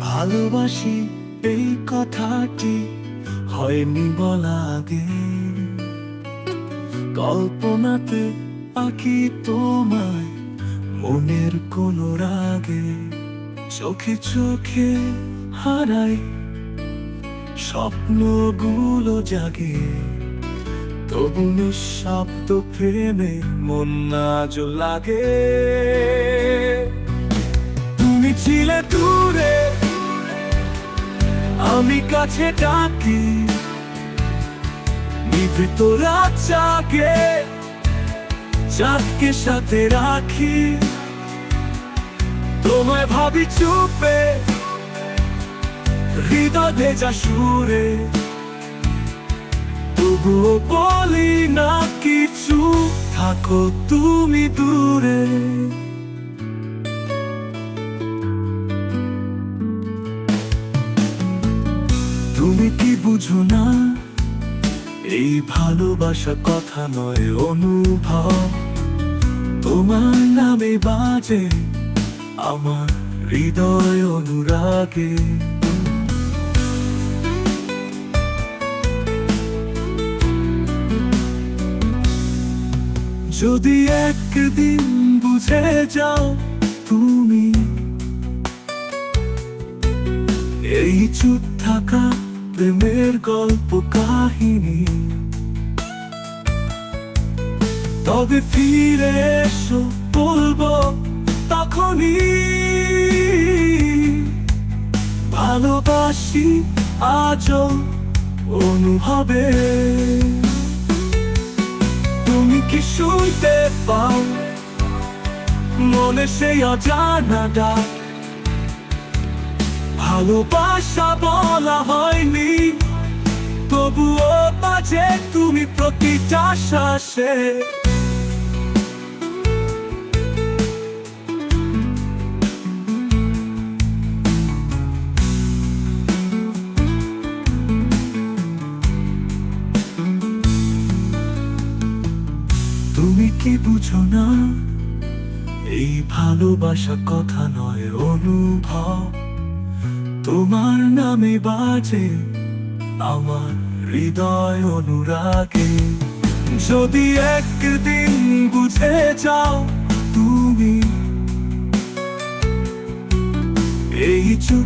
ভালোবাসি এই কথাটি হয়নি বলা আগে, কল্পনাতে আঁকি তোমায় মনের কোন রাগে, চোখে চোখে হারাই স্বপ্নগুলো জাগে, তবু নিঃশব্দ প্রেমে মন আজ লাগে। তুমি ছিলে দূরে, আমি কাছে ডাকি, নিভৃত রাত জাগে, চাঁদকে সাথে রাখি। তোমায় ভাবি চুপে, হৃদয় ভেজা সুরে, তবুও বলি না কিছু, থাকো তুমি দূরে। তুমি কি বুঝো না, এই ভালোবাসা কথা নয় অনুভব, তোমার নামে বাজে আমার হৃদয় অনুরাগে। যদি একদিন বুঝে যাও তুমি এই চুপ থাকা প্রেমের গল্প কাহিনী, তবে ফিরে এসো বলবো তখনই, ভালোবাসি আজও অনুভবে। তুমি কি শুনতে পাও মনে সেই অজানা ডাক, ভালোবাসা বলা হয়নি তবুও বাজে তুমি প্রতিটা শ্বাসে। তুমি কি বুঝো না, এই ভালোবাসা কথা নয় অনুভব, তোমার নামে বাজে আমার হৃদয় অনুরাগে। যদি একদিন বুঝে যাও তুমি এই